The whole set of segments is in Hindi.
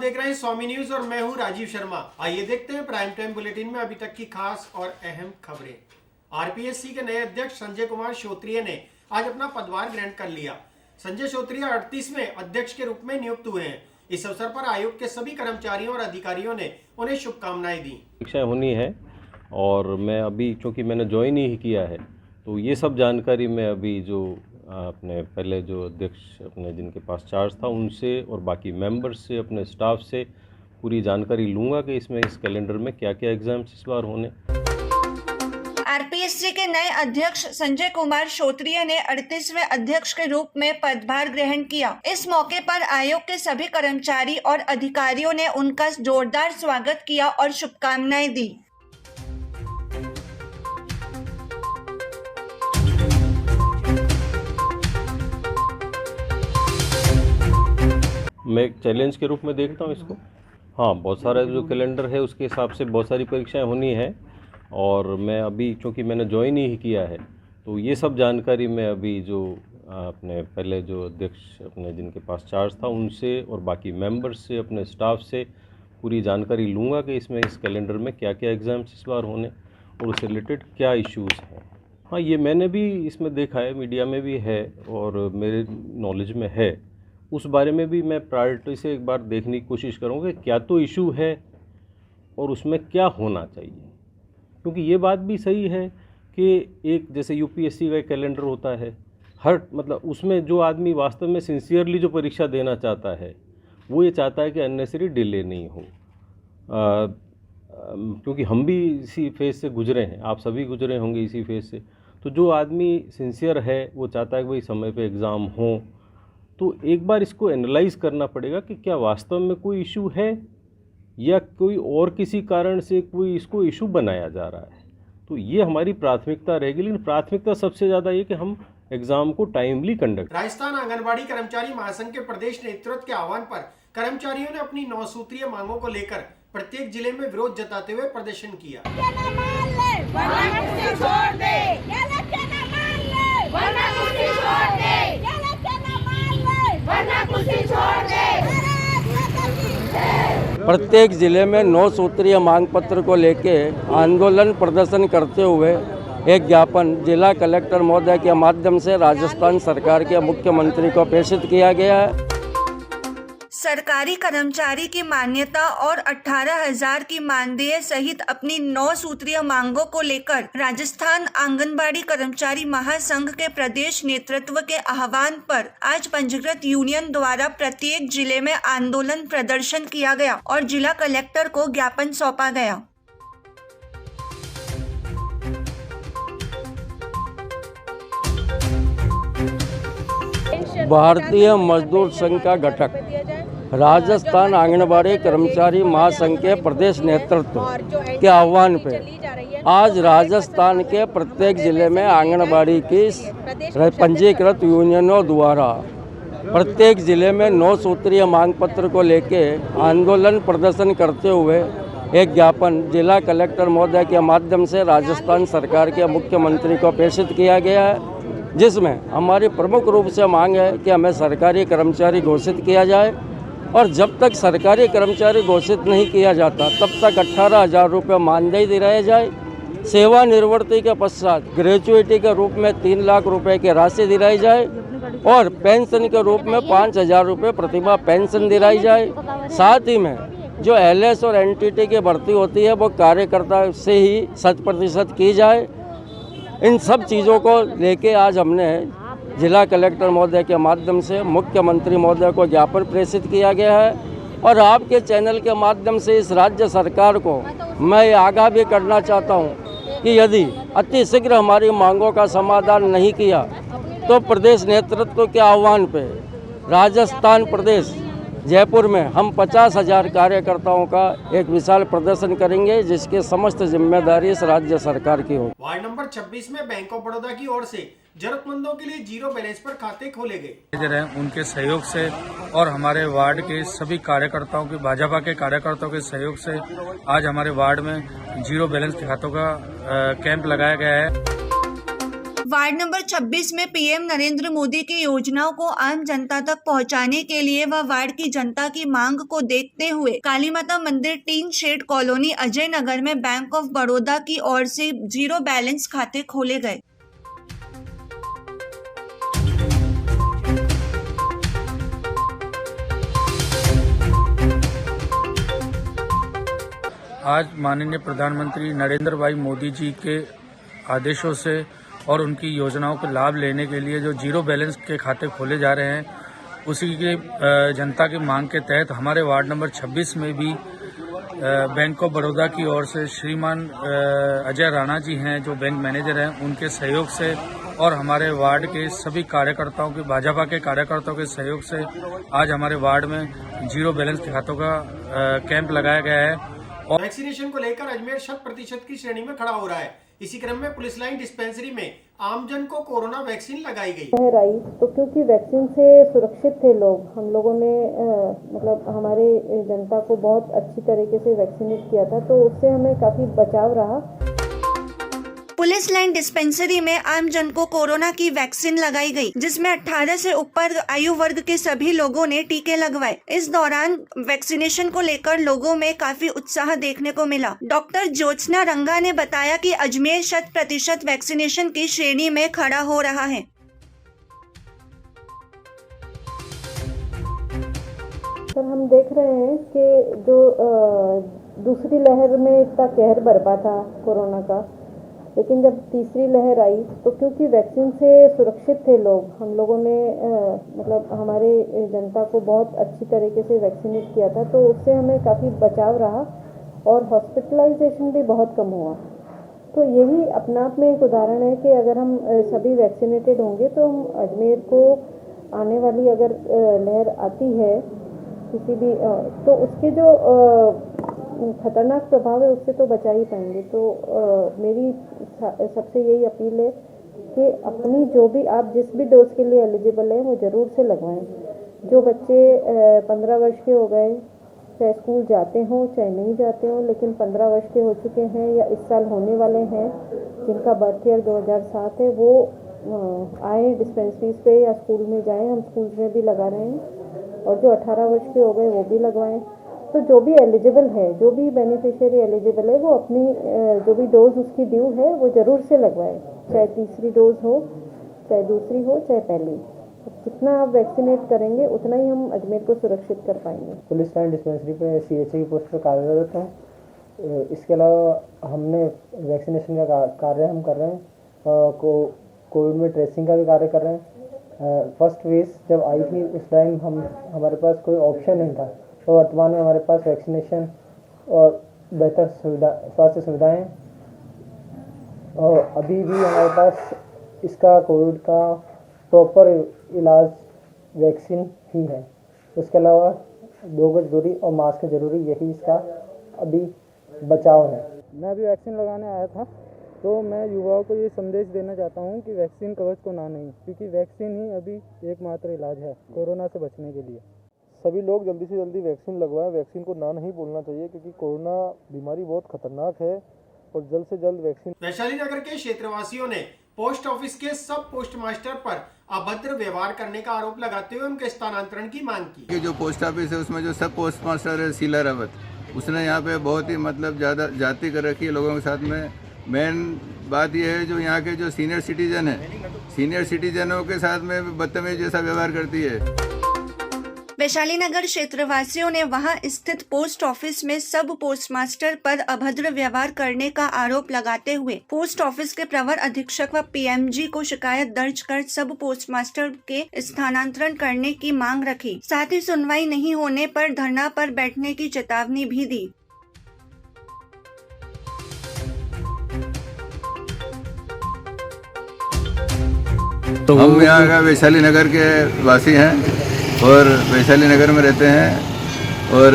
देख रहे हैं स्वामी न्यूज और मैं हूं राजीव शर्मा। आइए देखते हैं प्राइम टाइम बुलेटिन में अभी तक की खास और अहम खबरें। आरपीएससी के नए अध्यक्ष संजय कुमार श्रोत्रिय ने आज अपना पदभार ग्रहण कर लिया। संजय श्रोत्रिय 38वें अध्यक्ष के रूप में नियुक्त हुए हैं। इस अवसर पर आयोग के सभी कर्मचारियों और अधिकारियों ने उन्हें शुभकामनाएं दी। परीक्षाएं होनी है और मैं अभी चूँकि मैंने ज्वाइन ही किया है तो ये सब जानकारी मैं अभी जो अपने पहले जो अध्यक्ष अपने जिनके पास चार्ज था उनसे और बाकी मेंबर्स से अपने स्टाफ से पूरी जानकारी लूँगा कि इसमें इस कैलेंडर में क्या क्या एग्जाम्स इस बार होने। आरपीएससी के नए अध्यक्ष संजय कुमार श्रोत्रिय ने 38वें अध्यक्ष के रूप में पदभार ग्रहण किया। इस मौके पर आयोग के सभी कर्मचारी और अधिकारियों ने उनका जोरदार स्वागत किया और शुभकामनाएं दी। मैं एक चैलेंज के रूप में देखता हूँ इसको। हाँ, बहुत सारा जो कैलेंडर है उसके हिसाब से बहुत सारी परीक्षाएं होनी है और मैं अभी चूँकि मैंने ज्वाइन ही किया है तो ये सब जानकारी मैं अभी जो अपने पहले जो अध्यक्ष अपने जिनके पास चार्ज था उनसे और बाकी मेंबर्स से अपने स्टाफ से पूरी जानकारी लूँगा कि इसमें इस कैलेंडर में क्या क्या एग्ज़ाम्स इस बार होने और उससे रिलेटेड क्या इश्यूज़ हैं। हाँ, ये मैंने भी इसमें देखा है, मीडिया में भी है और मेरे नॉलेज में है। उस बारे में भी मैं प्रायोरिटी से एक बार देखने की कोशिश करूँगा कि क्या तो इशू है और उसमें क्या होना चाहिए। क्योंकि ये बात भी सही है कि एक जैसे यूपीएससी का एक कैलेंडर होता है, हर मतलब उसमें जो आदमी वास्तव में सिंसियरली जो परीक्षा देना चाहता है वो ये चाहता है कि अननेसेसरी डिले नहीं हो। क्योंकि हम भी इसी फेज़ से गुजरे हैं, आप सभी गुजरे होंगे इसी फेज़ से। तो जो आदमी सिंसियर है वो चाहता है कि भाई समय पे एग्ज़ाम हो। तो एक बार इसको एनालाइज़ करना पड़ेगा कि क्या वास्तव में कोई इशू है या कोई और किसी कारण से कोई इसको इशू बनाया जा रहा है। तो ये हमारी प्राथमिकता रहेगी, लेकिन प्राथमिकता सबसे ज़्यादा ये कि हम एग्ज़ाम को टाइमली कंडक्ट। राजस्थान आंगनबाड़ी कर्मचारी महासंघ के प्रदेश नेतृत्व के आह्वान पर कर्मचारियों ने अपनी 9 सूत्रीय मांगों को लेकर प्रत्येक जिले में विरोध जताते हुए प्रदर्शन किया। प्रत्येक जिले में 9 सूत्रीय मांग पत्र को लेके आंदोलन प्रदर्शन करते हुए एक ज्ञापन जिला कलेक्टर महोदय के माध्यम से राजस्थान सरकार के मुख्यमंत्री को प्रेषित किया गया है। सरकारी कर्मचारी की मान्यता और 18,000 की मानदेय सहित अपनी 9 सूत्रीय मांगों को लेकर राजस्थान आंगनबाड़ी कर्मचारी महासंघ के प्रदेश नेतृत्व के आह्वान पर आज पंजीकृत यूनियन द्वारा प्रत्येक जिले में आंदोलन प्रदर्शन किया गया और जिला कलेक्टर को ज्ञापन सौंपा गया। भारतीय मजदूर संघ का घटक राजस्थान आंगनबाड़ी कर्मचारी महासंघ के प्रदेश नेतृत्व के आह्वान पे आज राजस्थान के प्रत्येक जिले में आंगनबाड़ी की पंजीकृत यूनियनों द्वारा प्रत्येक जिले में 9 सूत्रीय मांग पत्र को लेके आंदोलन प्रदर्शन करते हुए एक ज्ञापन जिला कलेक्टर महोदय के माध्यम से राजस्थान सरकार के मुख्यमंत्री को प्रेषित किया गया है, जिसमें हमारी प्रमुख रूप से मांग है कि हमें सरकारी कर्मचारी घोषित किया जाए और जब तक सरकारी कर्मचारी घोषित नहीं किया जाता तब तक 18,000 रुपये मानदेय दिलाए जाए। सेवानिवृत्ति के पश्चात ग्रेजुएटी के रूप में 3 लाख रुपए की राशि दिलाई जाए और पेंशन के रूप में 5,000 रुपये प्रतिभा पेंशन दिलाई जाए। साथ ही में जो एलएस और एनटीटी की भर्ती होती है वो कार्यकर्ता से ही 100% की जाए। इन सब चीज़ों को लेके आज हमने जिला कलेक्टर महोदय के माध्यम से मुख्यमंत्री महोदय को ज्ञापन प्रेषित किया गया है और आपके चैनल के माध्यम से इस राज्य सरकार को मैं आगाह भी करना चाहता हूं कि यदि अति शीघ्र हमारी मांगों का समाधान नहीं किया तो प्रदेश नेतृत्व के आह्वान पे राजस्थान प्रदेश जयपुर में हम 50,000 कार्यकर्ताओं का एक विशाल प्रदर्शन करेंगे, जिसके समस्त जिम्मेदारी इस राज्य सरकार की होगी। वार्ड नंबर 26 में बैंक ऑफ बड़ौदा की ओर से जरूरतमंदों के लिए 0 बैलेंस पर खाते खोले गए। उनके सहयोग से और हमारे वार्ड के सभी कार्यकर्ताओं के भाजपा के कार्यकर्ताओं के सहयोग से आज हमारे वार्ड में 0 बैलेंस के खातों का कैंप लगाया गया है। वार्ड नंबर 26 में पीएम नरेंद्र मोदी की योजनाओं को आम जनता तक पहुंचाने के लिए व वार्ड की जनता की मांग को देखते हुए काली माता मंदिर tin shed colony Ajay Nagar में बैंक ऑफ बड़ौदा की ओर से 0 बैलेंस खाते खोले गए। आज माननीय प्रधानमंत्री नरेंद्र भाई मोदी जी के आदेशों से और उनकी योजनाओं का लाभ लेने के लिए जो 0 बैलेंस के खाते खोले जा रहे हैं, उसी के जनता की मांग के तहत हमारे वार्ड नंबर 26 में भी बैंक ऑफ बड़ौदा की ओर से श्रीमान अजय राणा जी हैं जो बैंक मैनेजर हैं, उनके सहयोग से और हमारे वार्ड के सभी कार्यकर्ताओं के भाजपा के कार्यकर्ताओं के सहयोग से आज हमारे वार्ड में 0 बैलेंस के खातों का कैंप लगाया गया है। और वैक्सीनेशन को लेकर अजमेर 100% की श्रेणी में खड़ा हो रहा है। इसी क्रम में पुलिस लाइन डिस्पेंसरी में आमजन को कोरोना वैक्सीन लगाई गई। आई तो क्योंकि वैक्सीन से सुरक्षित थे लोग, हम लोगों ने मतलब हमारे जनता को बहुत अच्छी तरीके से वैक्सीनेट किया था, तो उससे हमें काफी बचाव रहा। पुलिस लाइन डिस्पेंसरी में आम जन को कोरोना की वैक्सीन लगाई गई, जिसमें 18 से ऊपर आयु वर्ग के सभी लोगों ने टीके लगवाए। इस दौरान वैक्सीनेशन को लेकर लोगों में काफी उत्साह देखने को मिला। डॉक्टर ज्योत्सना रंगा ने बताया कि अजमेर 100% वैक्सीनेशन की श्रेणी में खड़ा हो रहा है। सर, हम देख रहे हैं कि जो दूसरी लहर में इतना कहर बरपा था कोरोना का, लेकिन जब तीसरी लहर आई तो क्योंकि वैक्सीन से सुरक्षित थे लोग, हम लोगों ने मतलब हमारे जनता को बहुत अच्छी तरीके से वैक्सीनेट किया था, तो उससे हमें काफ़ी बचाव रहा और हॉस्पिटलाइजेशन भी बहुत कम हुआ। तो यही अपना आप में एक उदाहरण है कि अगर हम सभी वैक्सीनेटेड होंगे तो हम अजमेर को आने वाली अगर लहर आती है किसी भी तो उसके जो खतरनाक प्रभाव है उससे तो बचा ही पाएंगे। तो मेरी सबसे यही अपील है कि अपनी जो भी आप जिस भी डोज के लिए एलिजिबल है वो ज़रूर से लगवाएं। जो बच्चे 15 वर्ष के हो गए, चाहे स्कूल जाते हों चाहे नहीं जाते हों, लेकिन 15 वर्ष के हो चुके हैं या इस साल होने वाले हैं, जिनका बर्थ ईयर 2007 है, वो आए डिस्पेंसरीज पे या स्कूल में जाएं। हम स्कूल्स में भी लगा रहे हैं। और जो 18 वर्ष के हो गए वो भी लगवाएं। तो जो भी एलिजिबल है, जो भी बेनिफिशियरी एलिजिबल है, वो अपनी जो भी डोज उसकी ड्यू है वो ज़रूर से लगवाए, चाहे तीसरी डोज हो, चाहे दूसरी हो, चाहे पहली। जितना आप वैक्सीनेट करेंगे उतना ही हम अजमेर को सुरक्षित कर पाएंगे। पुलिस लाइन डिस्पेंसरी पे CHA की पोस्ट पर कार्यरत हूँ। इसके अलावा हमने वैक्सीनेशन का कार्य हम कर रहे हैं, कोविड में ट्रेसिंग का भी कार्य कर रहे हैं। फर्स्ट वेव जब आई थी उस टाइम हमारे पास कोई ऑप्शन नहीं था, तो वर्तमान में हमारे पास वैक्सीनेशन और बेहतर स्वास्थ्य सुविधाएं हैं। और अभी भी हमारे पास इसका कोविड का प्रॉपर इलाज वैक्सीन ही है। उसके अलावा 2 गज दूरी और मास्क जरूरी, यही इसका अभी बचाव है। मैं अभी वैक्सीन लगाने आया था, तो मैं युवाओं को ये संदेश देना चाहता हूँ कि वैक्सीन कवच को ना नहीं, क्योंकि वैक्सीन ही अभी एकमात्र इलाज है कोरोना से बचने के लिए। सभी लोग जल्दी से जल्दी वैक्सीन लगवाएं। वैक्सीन को ना नहीं बोलना चाहिए, क्योंकि कोरोना बीमारी बहुत खतरनाक है और जल्द से जल्द वैक्सीन। वैशाली नगर के क्षेत्रवासियों ने पोस्ट ऑफिस के सब पोस्ट मास्टर पर अभद्र व्यवहार करने का आरोप लगाते हुए उनके स्थानांतरण की मांग की। कि जो पोस्ट ऑफिस है उसमें जो सब पोस्ट मास्टर है शीला रावत, उसने यहाँ पे बहुत ही मतलब ज़्यादा जाति कर रखी है लोगों के साथ में। मेन बात यह है जो यहाँ के जो सीनियर सिटीजन है, सीनियर सिटीजनों के साथ में बदतमीज जैसा व्यवहार करती है। वैशाली नगर क्षेत्रवासियों ने वहां स्थित पोस्ट ऑफिस में सब पोस्टमास्टर पर अभद्र व्यवहार करने का आरोप लगाते हुए पोस्ट ऑफिस के प्रवर अधीक्षक व PMG को शिकायत दर्ज कर सब पोस्टमास्टर के स्थानांतरण करने की मांग रखी। साथ ही सुनवाई नहीं होने पर धरना पर बैठने की चेतावनी भी दी। तो हम यहाँ का वैशाली नगर के वासी हैं और वैशाली नगर में रहते हैं। और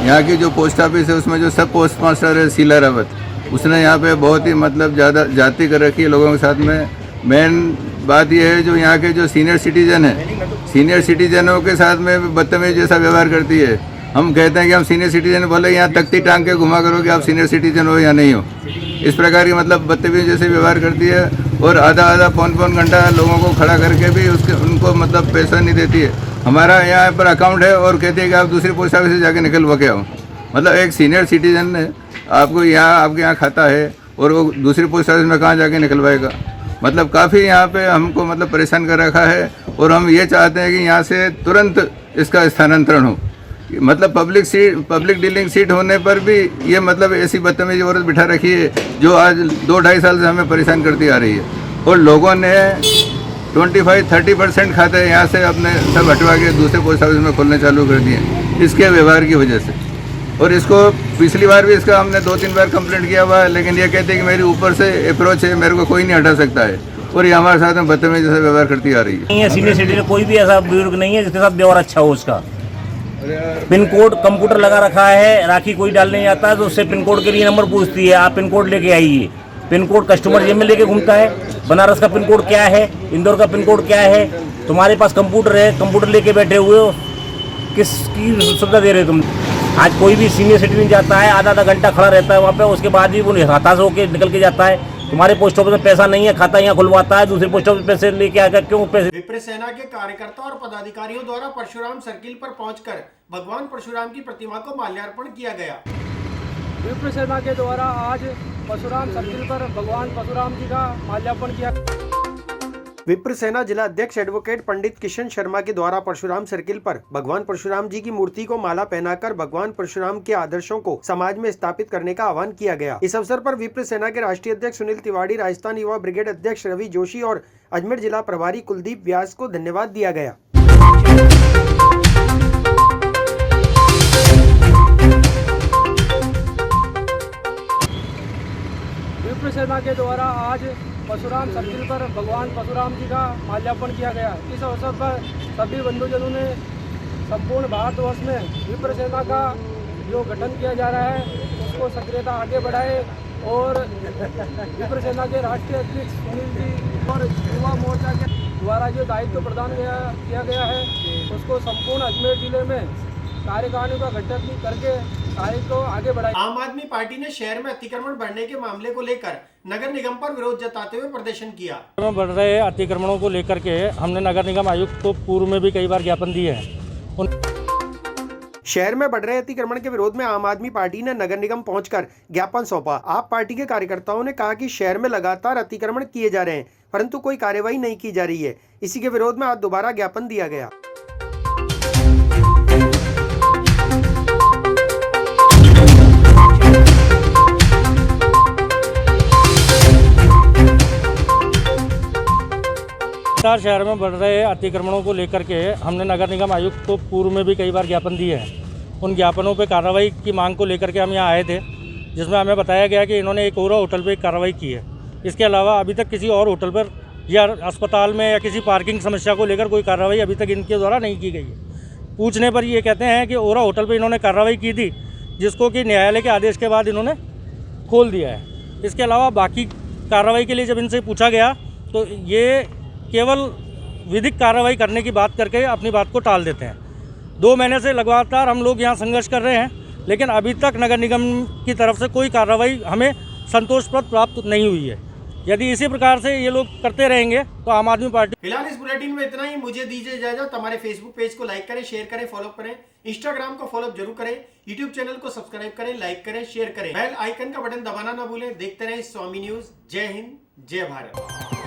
यहाँ की जो पोस्ट ऑफिस है उसमें जो सब पोस्ट मास्टर है शीला रावत, उसने यहाँ पे बहुत ही मतलब ज़्यादा जाति कर रखी है लोगों के साथ में। मेन बात यह है जो यहाँ के जो सीनियर सिटीजन है, सीनियर सिटीजनों के साथ में बदतमीज जैसा व्यवहार करती है। हम कहते हैं कि हम सीनियर सिटीजन, बोले यहाँ तख्ती टांग के घुमा करो कि आप सीनियर सिटीजन हो या नहीं हो। इस प्रकार की मतलब बदतमीज जैसे व्यवहार करती है और आधा पौन घंटा लोगों को खड़ा करके भी उनको मतलब पैसा नहीं देती है। हमारा यहाँ पर अकाउंट है और कहती है कि आप दूसरी पोस्ट ऑफिस से जाके निकलवा के आओ। मतलब एक सीनियर सिटीजन है, आपको यहाँ आपके यहाँ खाता है और वो दूसरी पोस्ट ऑफिस में कहाँ जाके निकलवाएगा। मतलब काफ़ी यहाँ पे हमको मतलब परेशान कर रखा है और हम ये चाहते हैं कि यहाँ से तुरंत इसका स्थानांतरण हो। मतलब पब्लिक डीलिंग सीट होने पर भी ये मतलब ऐसी बदतमीजी औरत बिठा रखी है जो आज 2-2.5 साल से हमें परेशान करती आ रही है। और लोगों ने 25-30% खाते यहाँ से अपने सब हटवा के दूसरे पोस्ट ऑफिस में खोलने चालू कर दिए इसके व्यवहार की वजह से। और इसको पिछली बार भी इसका हमने 2-3 बार कंप्लेंट किया हुआ है, लेकिन ये कहते हैं कि मेरी ऊपर से अप्रोच है, मेरे को कोई नहीं हटा सकता है। और ये हमारे साथ में बदतमीजी जैसा व्यवहार करती आ रही है। सीनियर सिटीजन कोई भी ऐसा बुजुर्ग नहीं है जिसके साथ व्यवहार अच्छा हो। उसका पिन कोड कंप्यूटर लगा रखा है, राखी कोई डालने जाता है तो उससे पिन कोड के लिए नंबर पूछती है, आप पिन कोड लेके आइए। पिन कोड कस्टमर जेब में लेके घूमता है। बनारस का पिन कोड क्या है, इंदौर का पिन कोड क्या है, तुम्हारे पास कंप्यूटर है, कंप्यूटर लेके बैठे हुए हो, किसकी सुविधा दे रहे हो तुम। आज कोई भी सीनियर सिटीजन जाता है, आधा घंटा खड़ा रहता है वहाँ पे, उसके बाद भी वो हताश होकर निकल के जाता है। तुम्हारे पोस्ट ऑफिस में पैसा नहीं है, खाता यहाँ खुलवाता है, दूसरे पोस्ट ऑफिस पैसे लेके आकर क्यों पैसे। विप्र सेना के कार्यकर्ता और पदाधिकारियों द्वारा परशुराम सर्किल पर पहुंचकर भगवान परशुराम की प्रतिमा को माल्यार्पण किया गया। विप्र सेना के द्वारा आज परशुराम सर्किल पर भगवान परशुराम जी का माल्यार्पण किया। विप्र सेना जिला अध्यक्ष एडवोकेट पंडित किशन शर्मा के द्वारा परशुराम सर्किल पर भगवान परशुराम जी की मूर्ति को माला पहनाकर भगवान परशुराम के आदर्शों को समाज में स्थापित करने का आह्वान किया गया। इस अवसर पर विप्र सेना के राष्ट्रीय अध्यक्ष सुनील तिवारी, राजस्थान युवा ब्रिगेड अध्यक्ष रवि जोशी और अजमेर जिला प्रभारी कुलदीप व्यास को धन्यवाद दिया गया। विप्र सेना के द्वारा आज परशुराम सर्किल पर भगवान परशुराम जी का माल्यार्पण किया गया। इस अवसर पर सभी बंधुजनों ने संपूर्ण भारतवर्ष में विप्र सेना का जो गठन किया जा रहा है उसको सक्रियता आगे बढ़ाए और विप्र सेना के राष्ट्रीय अध्यक्ष सुनील जी और युवा मोर्चा के द्वारा जो दायित्व प्रदान किया गया है उसको संपूर्ण अजमेर जिले में कार्यकारिणी का गठन करके कार्य को आगे बढ़ाए। आम आदमी पार्टी ने शहर में अतिक्रमण बढ़ने के मामले को लेकर नगर निगम पर विरोध जताते हुए प्रदर्शन किया। बढ़ रहे अतिक्रमणों को लेकर के हमने नगर निगम आयुक्त को पूर्व में भी कई बार ज्ञापन दिए हैं। शहर में बढ़ रहे अतिक्रमण के विरोध में आम आदमी पार्टी ने नगर निगम पहुंचकर ज्ञापन सौंपा। आप पार्टी के कार्यकर्ताओं ने कहा कि शहर में लगातार अतिक्रमण किए जा रहे हैं परंतु कोई कार्यवाही नहीं की जा रही है। इसी के विरोध में आज दोबारा ज्ञापन दिया गया। शहर में बढ़ रहे अतिक्रमणों को लेकर के हमने नगर निगम आयुक्त को पूर्व में भी कई बार ज्ञापन दिए हैं। उन ज्ञापनों पर कार्रवाई की मांग को लेकर के हम यहाँ आए थे, जिसमें हमें बताया गया कि इन्होंने एक और होटल पर कार्रवाई की है। इसके अलावा अभी तक किसी और होटल पर या अस्पताल में या किसी पार्किंग समस्या को लेकर कोई कार्रवाई अभी तक इनके द्वारा नहीं की गई है। पूछने पर ये कहते हैं कि ओरा होटल पर इन्होंने कार्रवाई की थी, जिसको कि न्यायालय के आदेश के बाद इन्होंने खोल दिया है। इसके अलावा बाकी कार्रवाई के लिए जब इनसे पूछा गया तो ये केवल विधिक कार्रवाई करने की बात करके अपनी बात को टाल देते हैं। 2 महीने से लगातार हम लोग यहाँ संघर्ष कर रहे हैं, लेकिन अभी तक नगर निगम की तरफ से कोई कार्रवाई हमें संतोषप्रद प्राप्त नहीं हुई है। यदि इसी प्रकार से ये लोग करते रहेंगे तो आम आदमी पार्टी। फिलहाल इस बुलेटिन में इतना ही। मुझे दीजिए इजाजत। हमारे फेसबुक पेज को लाइक करें, शेयर करें, फॉलो करें। इंस्टाग्राम को फॉलो जरूर करें। यूट्यूब चैनल को सब्सक्राइब करें, लाइक करें, शेयर करें। बेल आइकन का बटन दबाना ना भूलें। देखते रहें स्वामी न्यूज। जय हिंद, जय भारत।